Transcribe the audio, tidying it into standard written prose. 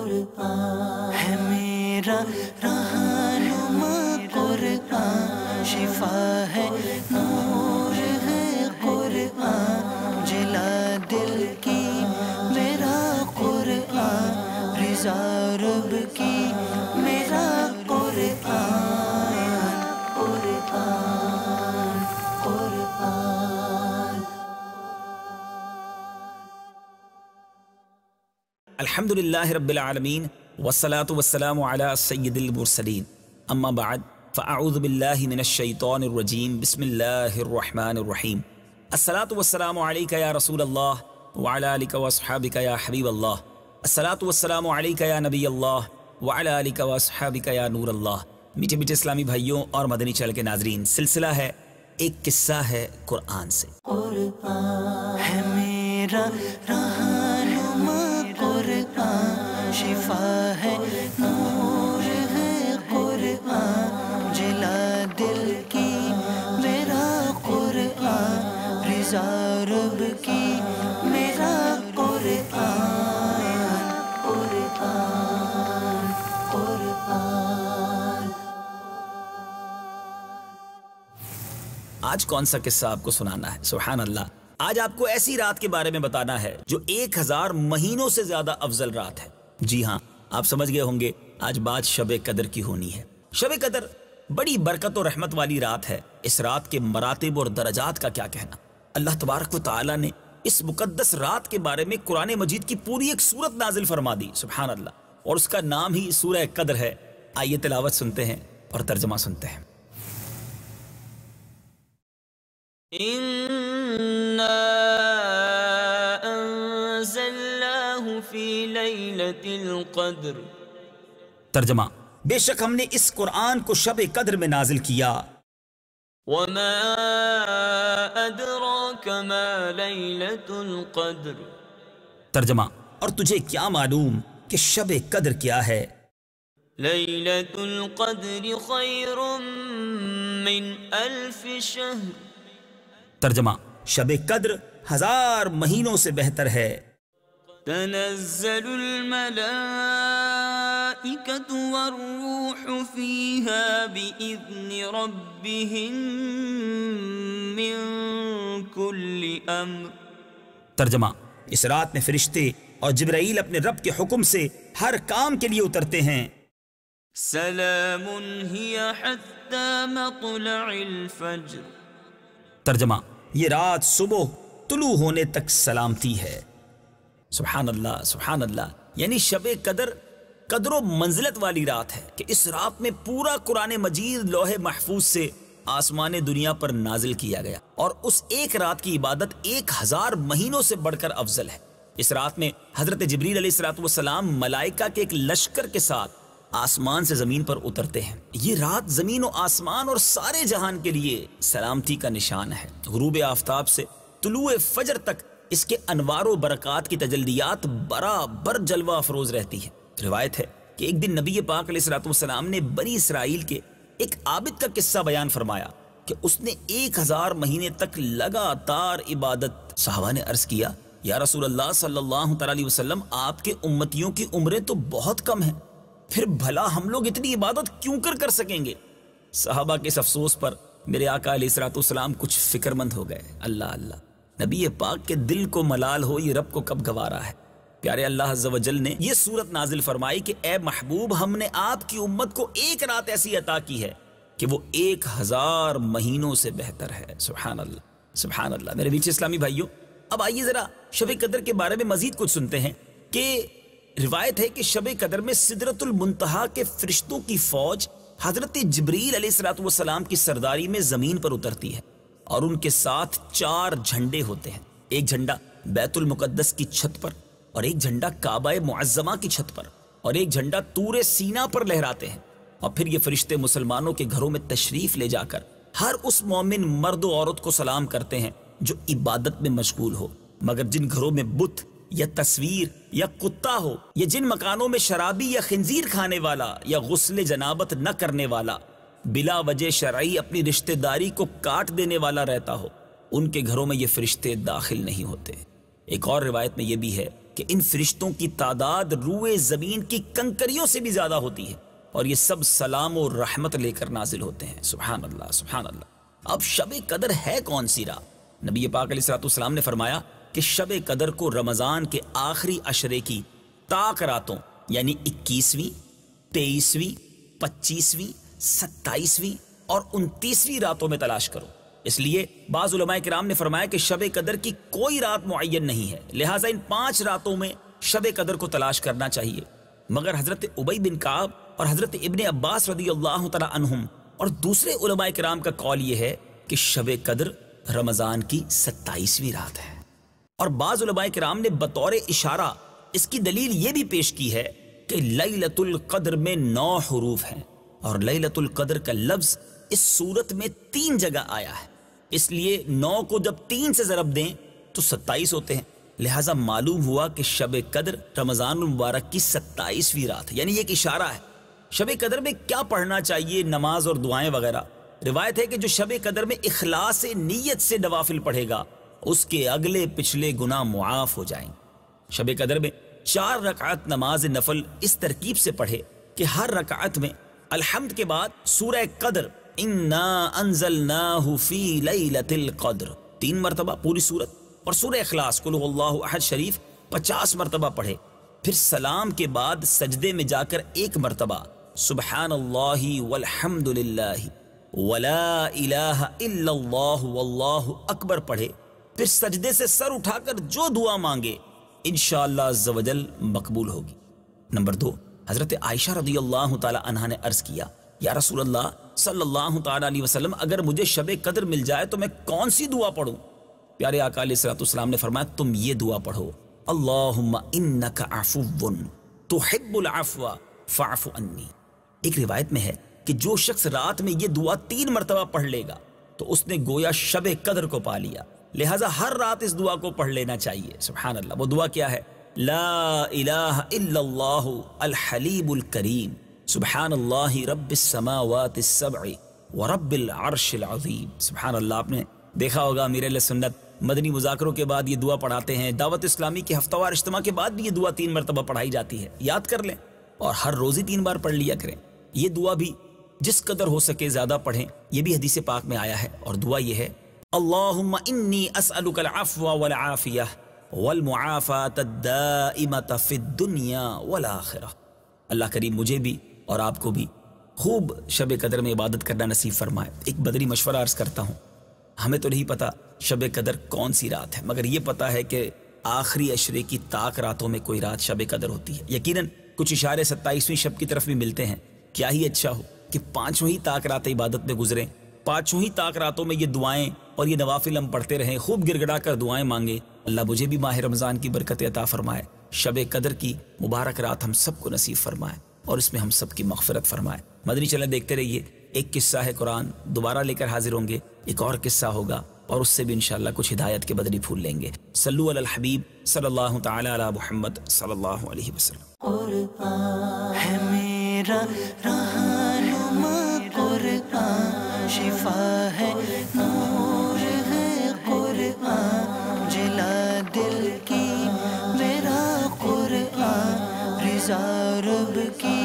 قرآن ہے میرا رہنما، قرآن شفا ہے، نور ہے قرآن، جلا دل کی میرا قرآن، رضا رب کی میرا قرآن، قرآن قرآن۔ الحمدللہ رب العالمین والصلاة والسلام علی سید المرسلین، اما بعد فاعوذ باللہ من الشیطان الرجیم، بسم اللہ الرحمن الرحیم۔ الصلاة والسلام علیک یا رسول اللہ وعلی آلک واصحابک یا حبیب اللہ، الصلاة والسلام علیک یا نبی اللہ وعلی آلک واصحابک یا نور اللہ۔ میٹھے میٹھے اسلامی بھائیوں اور مدنی چینل کے ناظرین، سلسلہ ہے ایک قصہ ہے قرآن سے۔ قرآن ہے میرا رہنما، قرآن شفا ہے، نور ہے قرآن، جلا دل کی میرا قرآن، رضا رب کی میرا قرآن، قرآن قرآن۔ آج کون سا قصہ آپ کو سنانا ہے؟ سبحان اللہ، آج آپ کو ایسی رات کے بارے میں بتانا ہے جو 1000 مہینوں سے زیادہ افضل رات ہے۔ جی ہاں، آپ سمجھ گئے ہوں گے آج بات شب قدر کی ہونی ہے۔ شب قدر بڑی برکت و رحمت والی رات ہے۔ اس رات کے مراتب اور درجات کا کیا کہنا۔ اللہ تبارک و تعالی نے اس مقدس رات کے بارے میں قرآن مجید کی پوری ایک سورت نازل فرما دی، سبحان اللہ، اور اس کا نام ہی سورہ قدر ہے۔ آئیے تلاوت سنتے ہیں اور ترجمہ سنتے ہیں۔ إِنَّا أَنزَلْنَاهُ فِي لَيْلَةِ الْقَدْرِ۔ ترجمہ، بے شک ہم نے اس قرآن کو شب قدر میں نازل کیا۔ وَمَا أَدْرَاكَ مَا لَيْلَةُ الْقَدْرِ۔ ترجمہ، اور تجھے کیا معلوم کہ شب قدر کیا ہے؟ لَيْلَةُ الْقَدْرِ خَيْرٌ مِّنْ أَلْفِ شَهْرٍ۔ ترجمہ، شب قدر 1000 مہینوں سے بہتر ہے۔ تنزل الملائکۃ والروح فیہا بإذن ربہم من کل امر۔ ترجمہ، اس رات میں فرشتے اور جبرائیل اپنے رب کے حکم سے ہر کام کے لیے اترتے ہیں۔ سلام ہی حتی مطلع الفجر۔ ترجمہ، یہ رات صبح طلوع ہونے تک سلامتی ہے۔ سبحان اللہ سبحان اللہ، یعنی شب قدر قدر و منزلت والی رات ہے کہ اس رات میں پورا قرآن مجید لوح محفوظ سے آسمان دنیا پر نازل کیا گیا، اور اس ایک رات کی عبادت 1000 مہینوں سے بڑھ کر افضل ہے۔ اس رات میں حضرت جبریل علیہ السلام ملائکہ کے ایک لشکر کے ساتھ آسمان سے زمین پر اترتے ہیں۔ یہ رات زمین و آسمان اور سارے جہان کے لیے سلامتی کا نشان ہے۔ غروب آفتاب سے طلوع فجر تک اس کے انوار و برکات کی تجلیات برابر جلوہ افروز رہتی ہے۔ روایت ہے کہ ایک دن نبی پاک علیہ السلام نے بنی اسرائیل کے ایک عابد کا قصہ بیان فرمایا کہ اس نے 1000 مہینے تک لگاتار عبادت۔ صحابہ نے عرض کیا، یا رسول اللہ صلی اللہ علیہ وسلم، آپ کے امتیوں کی عمریں تو بہت کم ہیں، پھر بھلا ہم لوگ اتنی عبادت کیوں کر سکیں گے؟ صحابہ کے اس افسوس پر میرے آقا علیہ السلام کچھ فکر مند ہو گئے۔ اللہ اللہ، نبی پاک کے دل کو ملال ہو، یہ رب کو کب گوارا ہے۔ پیارے اللہ عز و جل نے یہ سورت نازل فرمائی کہ اے محبوب، ہم نے آپ کی امت کو ایک رات ایسی عطا کی ہے کہ وہ 1000 مہینوں سے بہتر ہے۔ سبحان اللہ سبحان اللہ۔ میرے بیچ اسلامی بھائیوں، اب آئیے ذرا شب قدر کے بارے میں مزید کچھ سنتے ہیں کہ روایت ہے کہ شب قدر میں سدرۃ المنتہا کے فرشتوں کی فوج حضرت جبریل علیہ السلام کی سرداری میں زمین پر اترتی ہے، اور ان کے ساتھ 4 جھنڈے ہوتے ہیں۔ ایک جھنڈا بیت المقدس کی چھت پر، اور ایک جھنڈا کعبہ معظمہ کی چھت پر، اور ایک جھنڈا طور سینا پر لہراتے ہیں۔ اور پھر یہ فرشتے مسلمانوں کے گھروں میں تشریف لے جا کر ہر اس مومن مرد و عورت کو سلام کرتے ہیں جو عبادت میں مشغول ہو، مگر جن گھروں میں بت یا تصویر یا کتا ہو، یا جن مکانوں میں شرابی یا خنزیر کھانے والا یا غسل جنابت نہ کرنے والا، بلا وجہ شرعی اپنی رشتہ داری کو کاٹ دینے والا رہتا ہو، ان کے گھروں میں یہ فرشتے داخل نہیں ہوتے۔ ایک اور روایت میں یہ بھی ہے کہ ان فرشتوں کی تعداد روئے زمین کی کنکریوں سے بھی زیادہ ہوتی ہے، اور یہ سب سلام و رحمت لے کر نازل ہوتے ہیں۔ سبحان اللہ سبحان اللہ۔ اب شب قدر ہے کون سی رات؟ نبی پاک علیہ الصلوۃ والسلام نے فرمایا کہ شب قدر کو رمضان کے آخری عشرے کی طاق راتوں یعنی 21ویں، 23ویں، 25ویں، 27ویں اور 29ویں راتوں میں تلاش کرو۔ اس لیے بعض علماء کرام نے فرمایا کہ شب قدر کی کوئی رات معین نہیں ہے، لہٰذا ان 5 راتوں میں شب قدر کو تلاش کرنا چاہیے۔ مگر حضرت ابی بن کعب اور حضرت ابن عباس رضی اللہ تعالی عنہم اور دوسرے علماء کرام کا قول یہ ہے کہ شب قدر رمضان کی 27ویں رات ہے۔ اور بعض علماء کرام نے بطور اشارہ اس کی دلیل یہ بھی پیش کی ہے کہ لیلۃ القدر میں 9 حروف ہیں، اور لیلۃ القدر کا لفظ اس صورت میں 3 جگہ آیا ہے، اس لیے 9 کو جب 3 سے ضرب دیں تو 27 ہوتے ہیں۔ لہٰذا معلوم ہوا کہ شب قدر رمضان المبارک کی 27ویں رات ہے، یعنی یہ ایک اشارہ ہے۔ شب قدر میں کیا پڑھنا چاہیے، نماز اور دعائیں وغیرہ؟ روایت ہے کہ جو شب قدر میں اخلاص نیت سے نوافل پڑھے گا اس کے اگلے پچھلے گناہ معاف ہو جائیں۔ شب قدر میں 4 رکعت نماز نفل اس ترکیب سے پڑھے کہ ہر رکعت میں الحمد کے بعد سورہ قدر انا انزلناہ فی لیلۃ القدر 3 مرتبہ پوری سورت، اور سورہ اخلاص قل هو اللہ احد شریف 50 مرتبہ پڑھے۔ پھر سلام کے بعد سجدے میں جا کر 1 مرتبہ سبحان اللہ والحمد للہ ولا الہ الا اللہ واللہ اکبر پڑھے۔ پھر سجدے سے سر اٹھا کر جو دعا مانگے انشاءاللہ عز و جل مقبول ہوگی۔ نمبر 2، حضرت عائشہ رضی اللہ تعالی عنہا نے عرض کیا یا رسول اللہ صلی اللہ تعالی علیہ وسلم، اگر مجھے شب قدر مل جائے تو میں کون سی دعا پڑھوں؟ پیارے آقا علیہ الصلوۃ والسلام نے فرمایا تم یہ دعا پڑھو، اللہم انک عفو تحب العفو فاعف عنی۔ ایک روایت میں ہے کہ جو شخص رات میں یہ دعا 3 مرتبہ پڑھ لے گا تو اس نے گویا شب قدر کو پا لیا، لہٰذا ہر رات اس دعا کو پڑھ لینا چاہیے۔ سبحان اللہ۔ وہ دعا کیا ہے؟ لا الہ الا اللہ الحلیم الکریم سبحان اللہ رب السماوات السبع ورب العرش العظیم۔ سبحان اللہ۔ آپ نے دیکھا ہوگا امیر اہل سنت مدنی مذاکروں کے بعد یہ دعا پڑھاتے ہیں، دعوت اسلامی کے ہفتہ وار اجتماع کے بعد بھی یہ دعا 3 مرتبہ پڑھائی جاتی ہے، یاد کر لیں اور ہر روز ہی 3 بار پڑھ لیا کریں۔ یہ دعا بھی جس قدر ہو سکے زیادہ پڑھیں، یہ بھی حدیث پاک میں آیا ہے، اور دعا یہ ہے اللہم انی اسألک العفو والعافیہ والمعافاة الدائمة فی الدنیا والآخرہ۔ اللہ کریم مجھے بھی اور آپ کو بھی خوب شب قدر میں عبادت کرنا نصیب فرمائے۔ ایک بدری مشورہ عرض کرتا ہوں، ہمیں تو نہیں پتا شب قدر کون سی رات ہے، مگر یہ پتا ہے کہ آخری عشرے کی طاق راتوں میں کوئی رات شب قدر ہوتی ہے۔ یقیناً کچھ اشارے 27ویں شب کی طرف بھی ملتے ہیں۔ کیا ہی اچھا ہو کہ 5 ہی طاق راتیں عبادت میں گزریں، 5 ہی طاق راتوں میں یہ دعائیں اور یہ نوافل ہم پڑھتے رہیں، خوب گر گڑا کر دعائیں مانگیں۔ اللہ مجھے بھی ماہ رمضان کی برکت عطا فرمائے، شب قدر کی مبارک رات ہم سب کو نصیب فرمائے اور اس میں ہم سب کی مغفرت فرمائے۔ مدنی چینل دیکھتے رہیے، ایک قصہ ہے قرآن دوبارہ لے کر حاضر ہوں گے، ایک اور قصہ ہوگا اور اس سے بھی انشاءاللہ کچھ ہدایت کے بدلی پھول لیں گے۔ صلو علی الحبیب صلی اللہ تعالی علی محمد صلی اللہ علیہ وسلم۔ قرآن ہے میرا رہنما، قرآن شفا ہے، نور ہے قرآن، جلا دل کی میرا قرآن، رضا رب کی